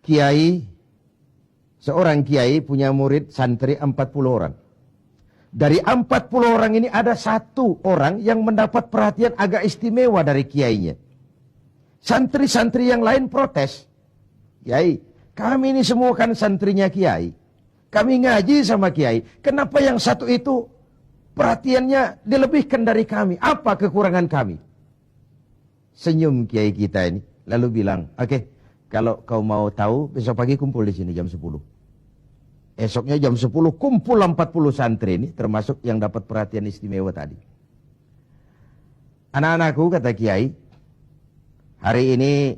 kiai, seorang kiai punya murid santri 40 orang. Dari 40 orang ini ada satu orang yang mendapat perhatian agak istimewa dari kiainya. Santri-santri yang lain protes. Kiai, kami ini semua kan santrinya kiai. Kami ngaji sama kiai. Kenapa yang satu itu perhatiannya dilebihkan dari kami? Apa kekurangan kami? Senyum kiai kita ini. Lalu bilang, oke, kalau kau mau tahu, besok pagi kumpul di sini jam 10. Esoknya jam 10 kumpul 40 santri ini, termasuk yang dapat perhatian istimewa tadi. Anak-anakku, kata kiai, hari ini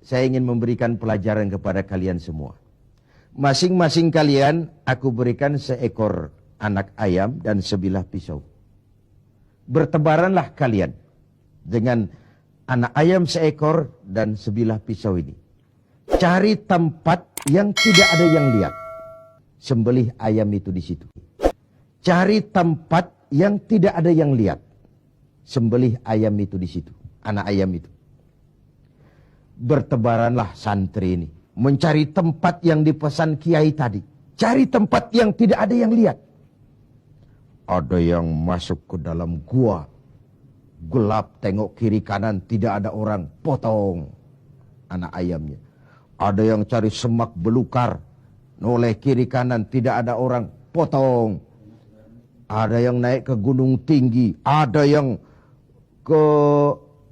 saya ingin memberikan pelajaran kepada kalian semua. Masing-masing kalian aku berikan seekor anak ayam dan sebilah pisau. Bertebaranlah kalian dengan anak ayam seekor dan sebilah pisau ini. Cari tempat yang tidak ada yang lihat. Sembelih ayam itu di situ. Cari tempat yang tidak ada yang lihat. Sembelih ayam itu di situ. Anak ayam itu. Bertebaranlah santri ini. Mencari tempat yang dipesan kiai tadi. Cari tempat yang tidak ada yang lihat. Ada yang masuk ke dalam gua. Gelap, tengok kiri kanan, tidak ada orang. Potong anak ayamnya. Ada yang cari semak belukar. Noleh kiri kanan, tidak ada orang, potong. Ada yang naik ke gunung tinggi, ada yang ke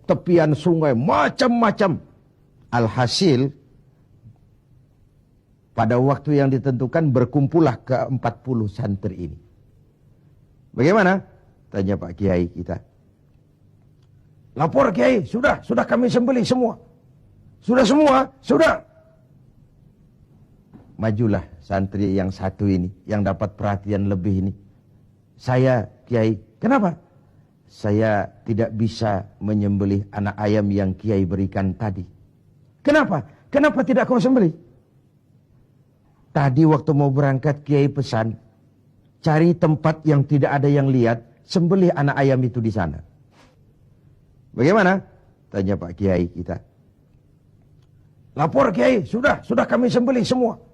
tepian sungai, macam-macam. Alhasil, pada waktu yang ditentukan berkumpullah ke 40 santri ini. Bagaimana? Tanya Pak Kiai kita. Lapor Kiai, sudah kami sembelih semua. Sudah semua, sudah. Majulah santri yang satu ini, yang dapat perhatian lebih ini. Saya, Kiai, kenapa? Saya tidak bisa menyembelih anak ayam yang Kiai berikan tadi. Kenapa? Kenapa tidak kau sembelih? Tadi waktu mau berangkat Kiai pesan, cari tempat yang tidak ada yang lihat, sembelih anak ayam itu di sana. Bagaimana? Tanya Pak Kiai kita. Lapor Kiai, sudah kami sembelih semua.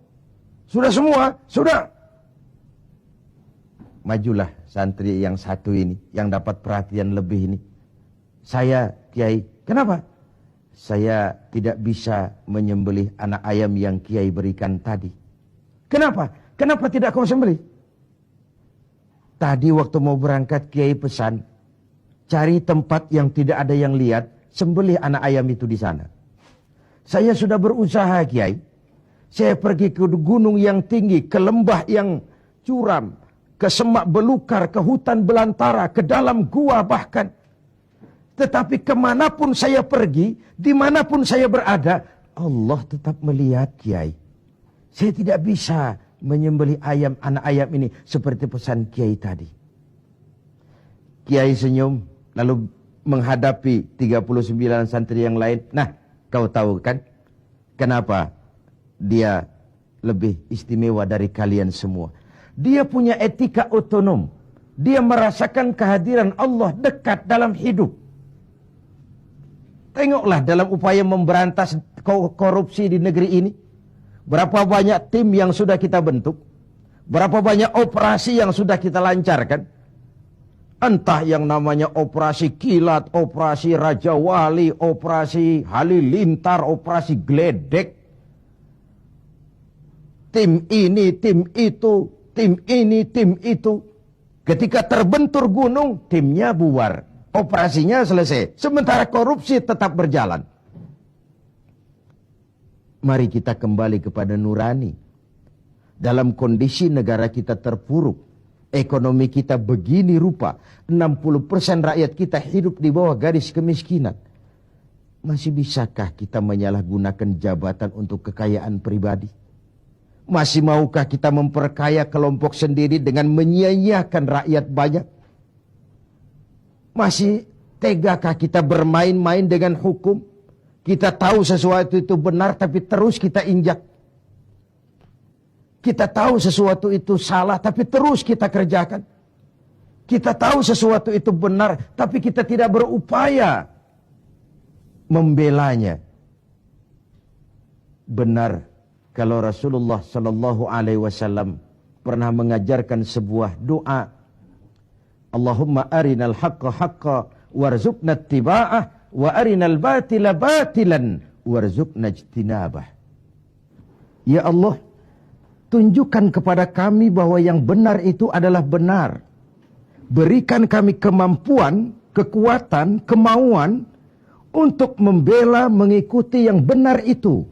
Sudah semua, sudah. Majulah santri yang satu ini, yang dapat perhatian lebih ini. Saya, Kiai, kenapa? Saya tidak bisa menyembelih anak ayam yang Kiai berikan tadi. Kenapa? Kenapa tidak kau sembelih? Tadi waktu mau berangkat Kiai pesan, cari tempat yang tidak ada yang lihat, sembelih anak ayam itu di sana. Saya sudah berusaha, Kiai. Saya pergi ke gunung yang tinggi, ke lembah yang curam, ke semak belukar, ke hutan belantara, ke dalam gua bahkan. Tetapi kemanapun saya pergi, dimanapun saya berada, Allah tetap melihat, Kiai. Saya tidak bisa menyembelih anak ayam ini seperti pesan Kiai tadi. Kiai senyum, lalu menghadapi 39 santri yang lain. Nah, kau tahu kan kenapa dia lebih istimewa dari kalian semua? Dia punya etika otonom. Dia merasakan kehadiran Allah dekat dalam hidup. Tengoklah dalam upaya memberantas korupsi di negeri ini. Berapa banyak tim yang sudah kita bentuk. Berapa banyak operasi yang sudah kita lancarkan. Entah yang namanya operasi kilat, operasi Raja Wali, operasi Halilintar, operasi Gledek. Tim ini, tim itu, tim ini, tim itu. Ketika terbentur gunung, timnya bubar. Operasinya selesai. Sementara korupsi tetap berjalan. Mari kita kembali kepada nurani. Dalam kondisi negara kita terpuruk, ekonomi kita begini rupa, 60% rakyat kita hidup di bawah garis kemiskinan. Masih bisakah kita menyalahgunakan jabatan untuk kekayaan pribadi? Masih maukah kita memperkaya kelompok sendiri dengan menyia-nyiakan rakyat banyak? Masih tegakah kita bermain-main dengan hukum? Kita tahu sesuatu itu benar tapi terus kita injak. Kita tahu sesuatu itu salah tapi terus kita kerjakan. Kita tahu sesuatu itu benar tapi kita tidak berupaya membelanya. Benar kalau Rasulullah sallallahu alaihi wasallam pernah mengajarkan sebuah doa, Allahumma arinal haqqa haqqa warzuqna ittiba'ah wa arinal batila batilan warzuqna ijtinabah. Ya Allah, tunjukkan kepada kami bahwa yang benar itu adalah benar. Berikan kami kemampuan, kekuatan, kemauan untuk membela, mengikuti yang benar itu.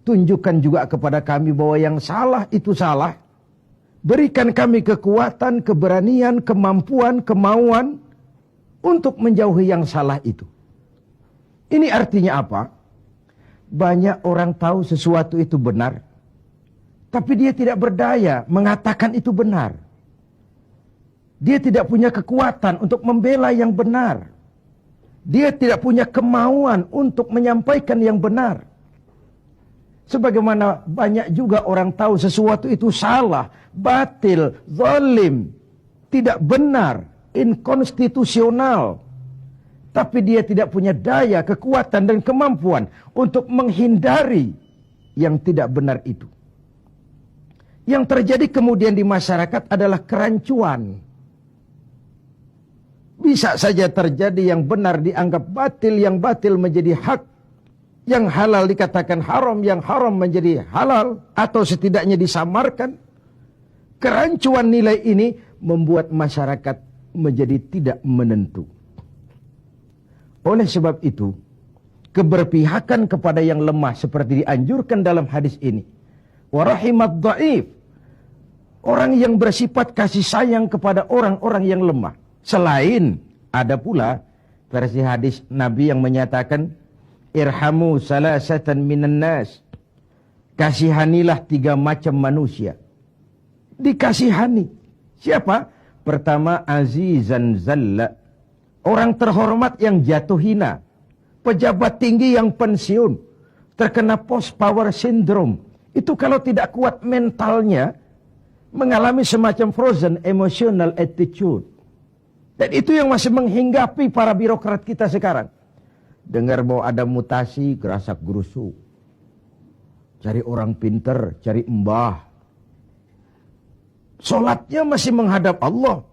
Tunjukkan juga kepada kami bahwa yang salah itu salah. Berikan kami kekuatan, keberanian, kemampuan, kemauan untuk menjauhi yang salah itu. Ini artinya apa? Banyak orang tahu sesuatu itu benar, tapi dia tidak berdaya mengatakan itu benar. Dia tidak punya kekuatan untuk membela yang benar. Dia tidak punya kemauan untuk menyampaikan yang benar. Sebagaimana banyak juga orang tahu sesuatu itu salah, batil, zalim, tidak benar, inkonstitusional. Tapi dia tidak punya daya, kekuatan, dan kemampuan untuk menghindari yang tidak benar itu. Yang terjadi kemudian di masyarakat adalah kerancuan. Bisa saja terjadi yang benar dianggap batil, yang batil menjadi hak. Yang halal dikatakan haram, yang haram menjadi halal. Atau setidaknya disamarkan. Kerancuan nilai ini membuat masyarakat menjadi tidak menentu. Oleh sebab itu, keberpihakan kepada yang lemah seperti dianjurkan dalam hadis ini. Warahimat dhaif. Orang yang bersifat kasih sayang kepada orang-orang yang lemah. Selain ada pula versi hadis Nabi yang menyatakan, irhamu salasatan minan nas. Kasihanilah 3 macam manusia. Dikasihani. Siapa? Pertama, azizan zalla. Orang terhormat yang jatuh hina. Pejabat tinggi yang pensiun. Terkena post power syndrome. Itu kalau tidak kuat mentalnya, mengalami semacam frozen emotional attitude. Dan itu yang masih menghinggapi para birokrat kita sekarang. Dengar mau ada mutasi, gerasak gerusuk. Cari orang pinter, cari mbah. Solatnya masih menghadap Allah.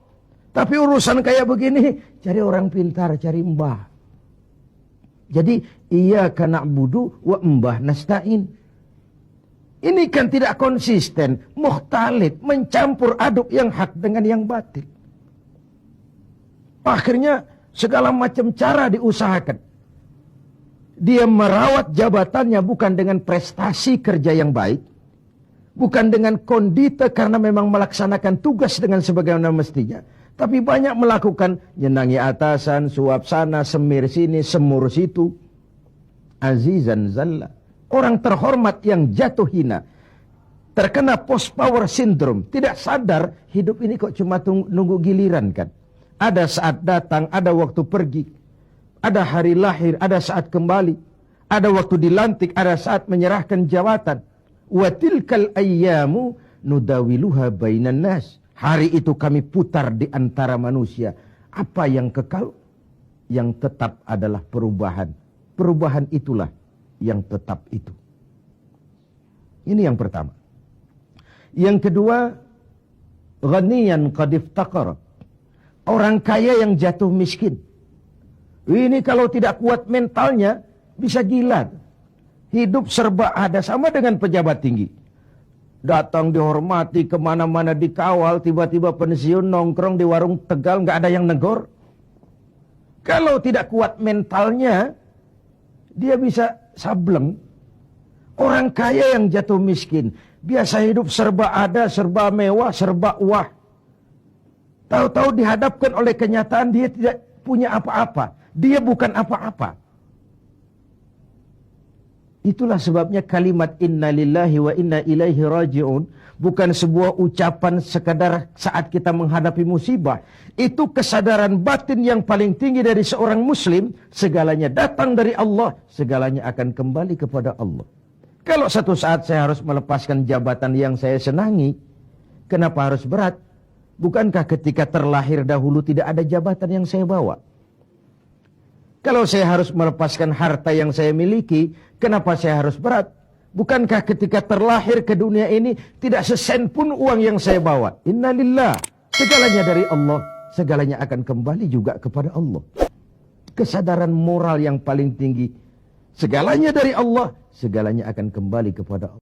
Tapi urusan kayak begini, cari orang pintar, cari mbah. Jadi, iyyaka na'budu wa mbah nasta'in. Ini kan tidak konsisten, mukhtalif, mencampur aduk yang hak dengan yang batil. Akhirnya segala macam cara diusahakan. Dia merawat jabatannya bukan dengan prestasi kerja yang baik, bukan dengan kondite karena memang melaksanakan tugas dengan sebagaimana mestinya, tapi banyak melakukan nyenangi atasan, suap sana, semir sini, semur situ. Azizan zalla. Orang terhormat yang jatuh hina. Terkena post power syndrome. Tidak sadar hidup ini kok cuma nunggu giliran kan. Ada saat datang, ada waktu pergi. Ada hari lahir, ada saat kembali. Ada waktu dilantik, ada saat menyerahkan jabatan. Wa tilkal ayyamu nudawiluha bainan nas. Hari itu kami putar di antara manusia. Apa yang kekal? Yang tetap adalah perubahan. Perubahan itulah yang tetap itu. Ini yang pertama. Yang kedua, ghaniyan qad iftaqara. Orang kaya yang jatuh miskin. Ini kalau tidak kuat mentalnya, bisa gila. Hidup serba ada, sama dengan pejabat tinggi. Datang dihormati, kemana-mana dikawal, tiba-tiba pensiun, nongkrong di warung Tegal, nggak ada yang negor. Kalau tidak kuat mentalnya, dia bisa sableng. Orang kaya yang jatuh miskin, biasa hidup serba ada, serba mewah, serba wah. Tahu-tahu dihadapkan oleh kenyataan dia tidak punya apa-apa. Dia bukan apa-apa. Itulah sebabnya kalimat inna lillahi wa inna ilaihi raji'un bukan sebuah ucapan sekadar saat kita menghadapi musibah. Itu kesadaran batin yang paling tinggi dari seorang muslim. Segalanya datang dari Allah, segalanya akan kembali kepada Allah. Kalau satu saat saya harus melepaskan jabatan yang saya senangi, kenapa harus berat? Bukankah ketika terlahir dahulu tidak ada jabatan yang saya bawa? Kalau saya harus melepaskan harta yang saya miliki, kenapa saya harus berat? Bukankah ketika terlahir ke dunia ini tidak sesen pun uang yang saya bawa? Innalillah. Segalanya dari Allah. Segalanya akan kembali juga kepada Allah. Kesadaran moral yang paling tinggi. Segalanya dari Allah. Segalanya akan kembali kepada Allah.